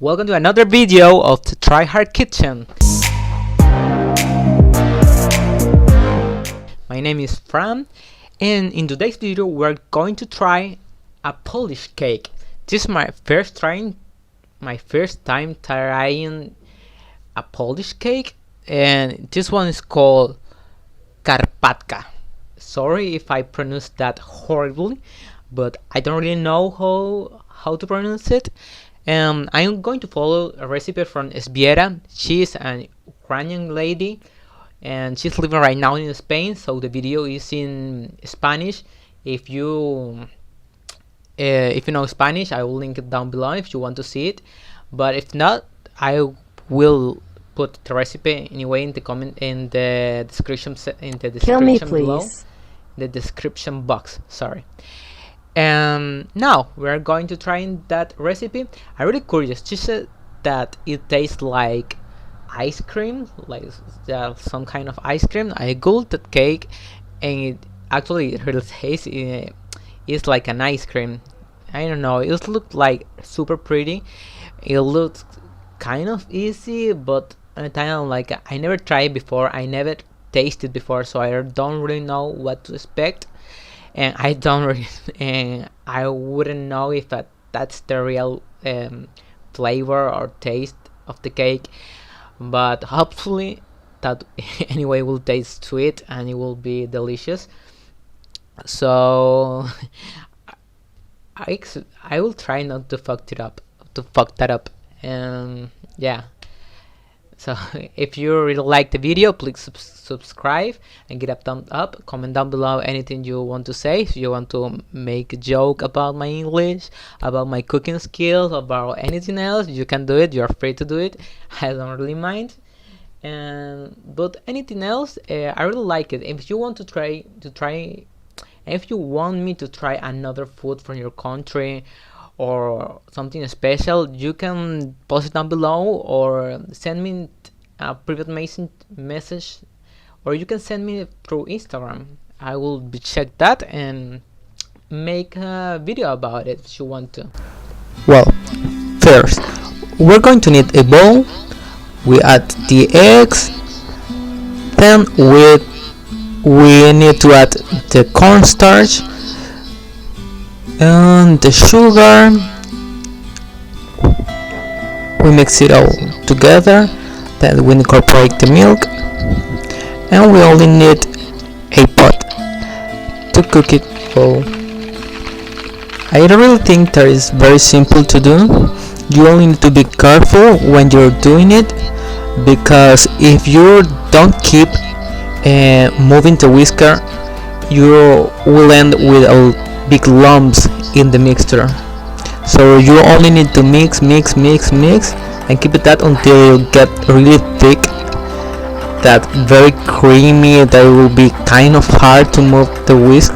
Welcome to another video of the Tryhard Kitchen. My name is Fran, and in today's video we're going to try a Polish cake. This is my first time trying a Polish cake, and this one is called Karpatka. Sorry if I pronounced that horribly, but I don't really know how to pronounce it. I'm going to follow a recipe from Esbiera. She's an Ukrainian lady and she's living right now in Spain, so the video is in Spanish. If you know Spanish, I will link it down below if you want to see it, but if not, I will put the recipe anyway in the description below, the description box, sorry. And now we're going to try that recipe. I'm really curious. She said that it tastes like ice cream, like some kind of ice cream. I googled that cake, and it actually really tastes it's like an ice cream. I don't know, it looked like super pretty. It looked kind of easy, but at the time, like, I never tried before, I never tasted before, so I don't really know what to expect. And I wouldn't know if that's the real flavor or taste of the cake, but hopefully that anyway will taste sweet and it will be delicious. So I will try not to fuck that up. Yeah. So if you really like the video, please subscribe and give a thumbs up. Comment down below anything you want to say. If you want to make a joke about my English, about my cooking skills, about anything else, you can do it. You're free to do it. I don't really mind. But anything else, I really like it. If you want to try, if you want me to try another food from your country, or something special, you can post it down below or send me a private message, or you can send me through Instagram. I will check that and make a video about it if you want to. Well, first we're going to need a bowl. We add the eggs, then we need to add the cornstarch and the sugar. We mix it all together, then we incorporate the milk, and we only need a pot to cook it all. I really think that is very simple to do. You only need to be careful when you're doing it, because if you don't keep moving the whisker, you will end with big lumps in the mixture. So you only need to mix and keep it that until you get really thick, that very creamy, that will be kind of hard to move the whisk.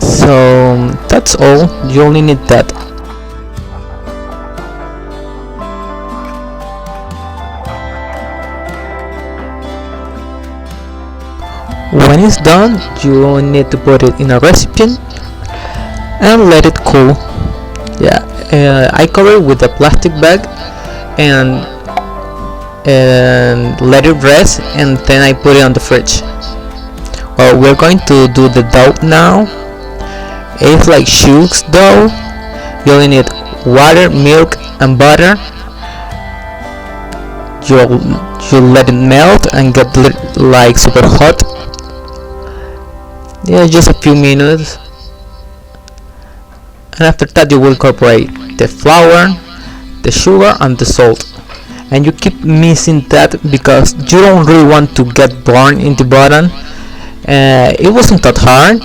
So that's all, you only need that. When it's done, you need to put it in a recipe and let it cool. I cover it with a plastic bag and let it rest, and then I put it on the fridge. Well, we're going to do the dough now. It's like shoes dough. You only need water, milk, and butter. You let it melt and get like super hot. Yeah, just a few minutes, and after that you will incorporate the flour, the sugar, and the salt, and you keep mixing that because you don't really want to get burned in the bottom. It wasn't that hard,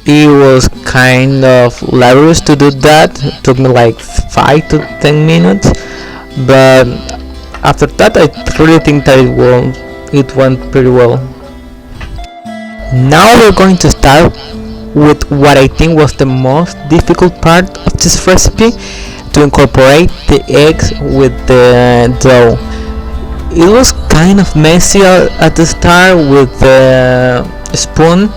it was kind of laborious to do that. It took me like 5 to 10 minutes, but after that I really think that it went pretty well. Now we're going to start with what I think was the most difficult part of this recipe, to incorporate the eggs with the dough. It was kind of messy at the start with the spoon.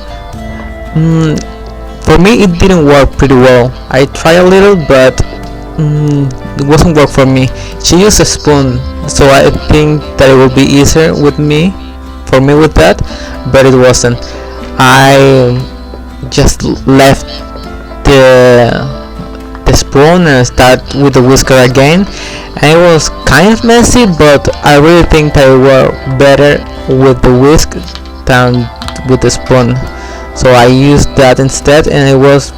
For me it didn't work pretty well. I tried a little, but it wasn't work for me. She used a spoon, so I think that it would be easier with me, for me with that, but it wasn't. I just left the spoon and start with the whisker again, and it was kind of messy, but I really think that it worked better with the whisk than with the spoon, so I used that instead, and it was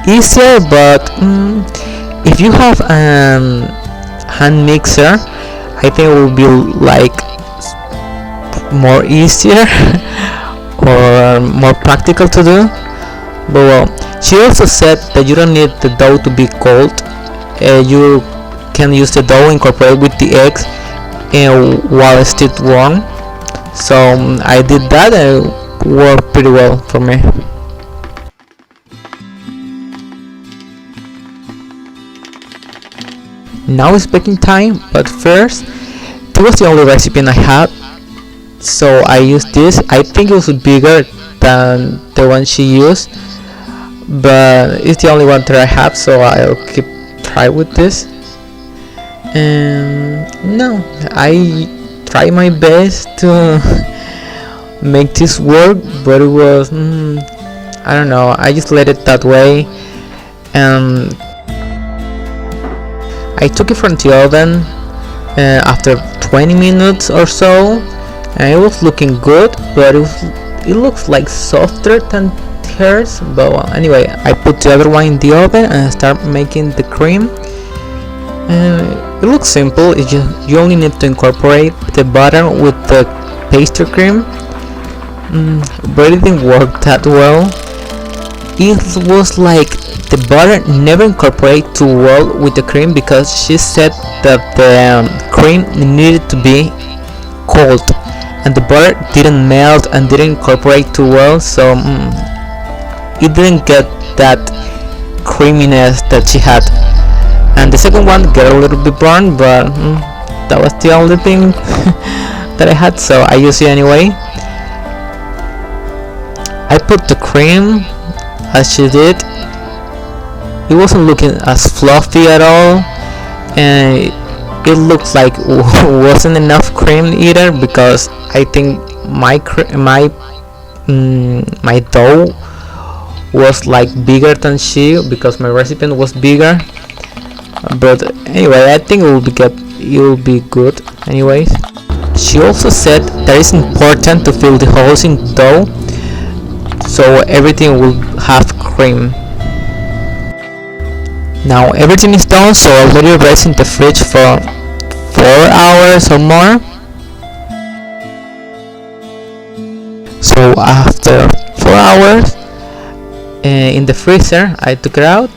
easier. But if you have a hand mixer, I think it will be like more easier or more practical to do. But well, she also said that you don't need the dough to be cold. You can use the dough incorporate with the eggs while it's still warm. So I did that and it worked pretty well for me. Now it's baking time, but first, it was the only recipe I had, so I used this. I think it was bigger than the one she used, but it's the only one that I have, so I'll keep try with this. And no, I try my best to make this work, but it was I don't know. I just let it that way, and I took it from the oven after 20 minutes or so, and it was looking good, but it looks like softer than hers. But well, anyway, I put the other one in the oven and start making the cream. It looks simple. It's just, you only need to incorporate the butter with the pastry cream, but it didn't work that well. It was like the butter never incorporated too well with the cream, because she said that the cream needed to be cold and the butter didn't melt and didn't incorporate too well, so it didn't get that creaminess that she had. And the second one got a little bit burned, but that was the only thing that I had, so I used it anyway. I put the cream as she did. It wasn't looking as fluffy at all, and it looks like wasn't enough cream either, because I think my dough was like bigger than she, because my recipe was bigger. But anyway, I think it will be good anyways. She also said that it's important to fill the holes in dough so everything will have cream. Now everything is done, so I'll let it rest in the fridge for 4 hours or more. So after 4 hours in the freezer, I took it out,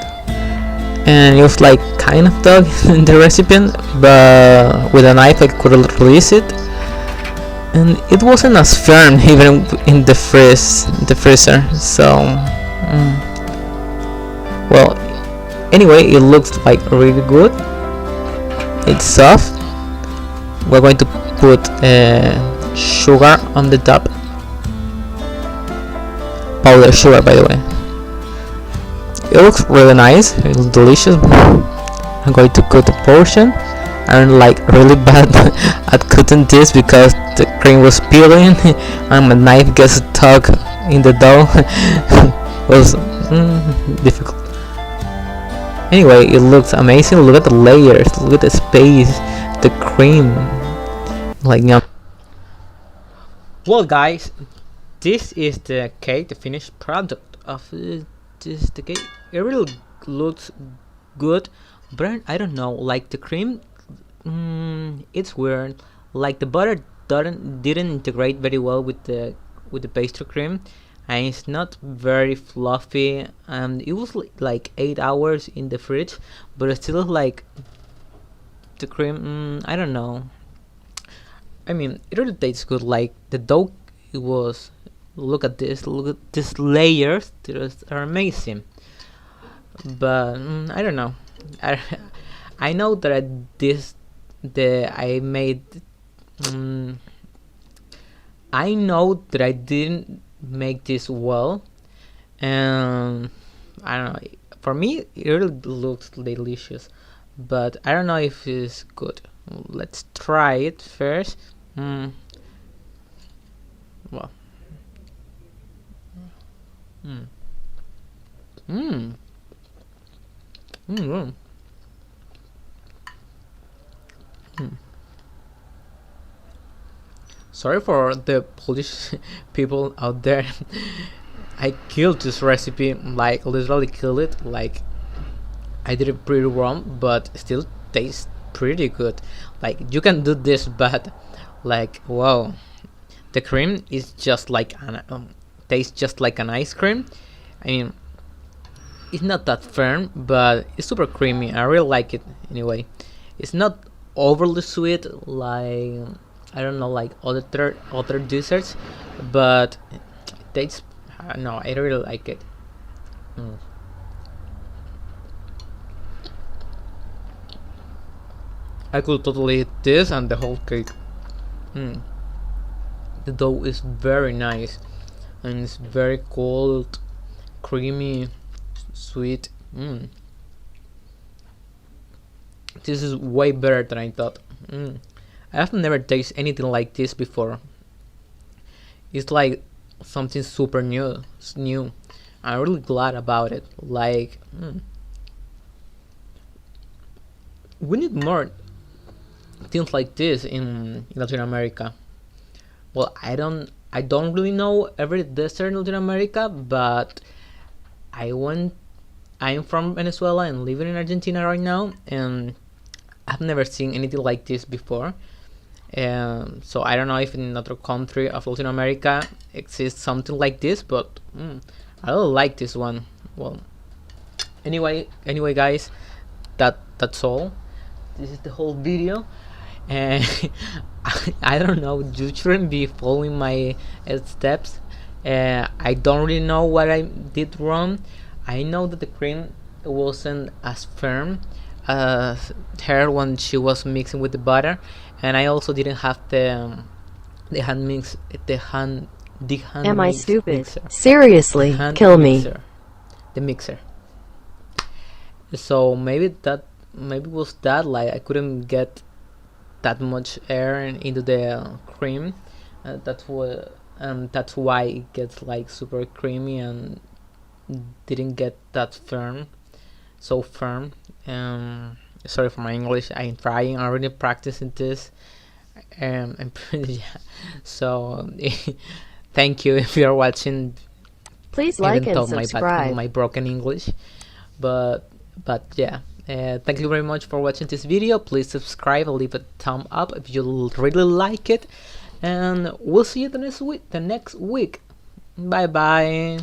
and it was like kind of dug in the recipe, but with a knife I could release it, and it wasn't as firm even in the freezer. So well, anyway, it looks like really good. It's soft. We're going to put sugar on the top, powdered sugar, by the way. It looks really nice. It's delicious. I'm going to cut a portion. I'm like really bad at cutting this because the cream was peeling and my knife gets stuck in the dough. It was difficult. Anyway, it looks amazing. Look at the layers. Look at the space. The cream. Like yum. Well, guys, this is the cake, the finished product of the cake. It really looks good, but I don't know. Like the cream, it's weird. Like the butter didn't integrate very well with the pastry cream, and it's not very fluffy. And it was like 8 hours in the fridge, but it's still like the cream. I don't know. I mean, it really tastes good. Like the dough, it was. Look at this. Look at these layers. They are amazing. But I don't know. I know that I made. I know that I didn't make this well, and I don't know. For me, it really looks delicious, but I don't know if it's good. Let's try it first. Well. Mm. Mm. Mm. Mm. Sorry for the Polish people out there. I killed this recipe, like literally killed it. Like I did it pretty wrong, but still tastes pretty good. Like you can do this, but like wow, the cream is just like an tastes just like an ice cream. I mean, it's not that firm, but it's super creamy. I really like it anyway. It's not overly sweet like I don't know like other desserts, but it tastes. No, I really like it. Mm. I could totally eat this and the whole cake. Mm. The dough is very nice and it's very cold, creamy, sweet. Mm. This is way better than I thought. Mm. I have never tasted anything like this before. It's like something super new. It's new. I'm really glad about it. Like, we need more things like this in Latin America. Well, I don't really know every desert in Latin America, but I went. I'm from Venezuela and living in Argentina right now, and I've never seen anything like this before. So I don't know if in another country of Latin America exists something like this, but I really like this one. Well, anyway, guys, that's all. This is the whole video, and I don't know. You shouldn't be following my steps. I don't really know what I did wrong. I know that the cream wasn't as firm as her when she was mixing with the butter, and I also didn't have the hand mix the hand the hand Am I mix stupid? mixer Seriously, hand kill me. mixer the mixer. So maybe was that like I couldn't get that much air into the cream. That's why it gets like super creamy and didn't get that so firm. Sorry for my English. I'm trying. I'm already practicing this. I'm pretty yeah. So thank you if you're watching. Please Even like and though subscribe. my broken English, but yeah. Thank you very much for watching this video. Please subscribe and leave a thumb up if you really like it, and we'll see you the next week. Bye bye.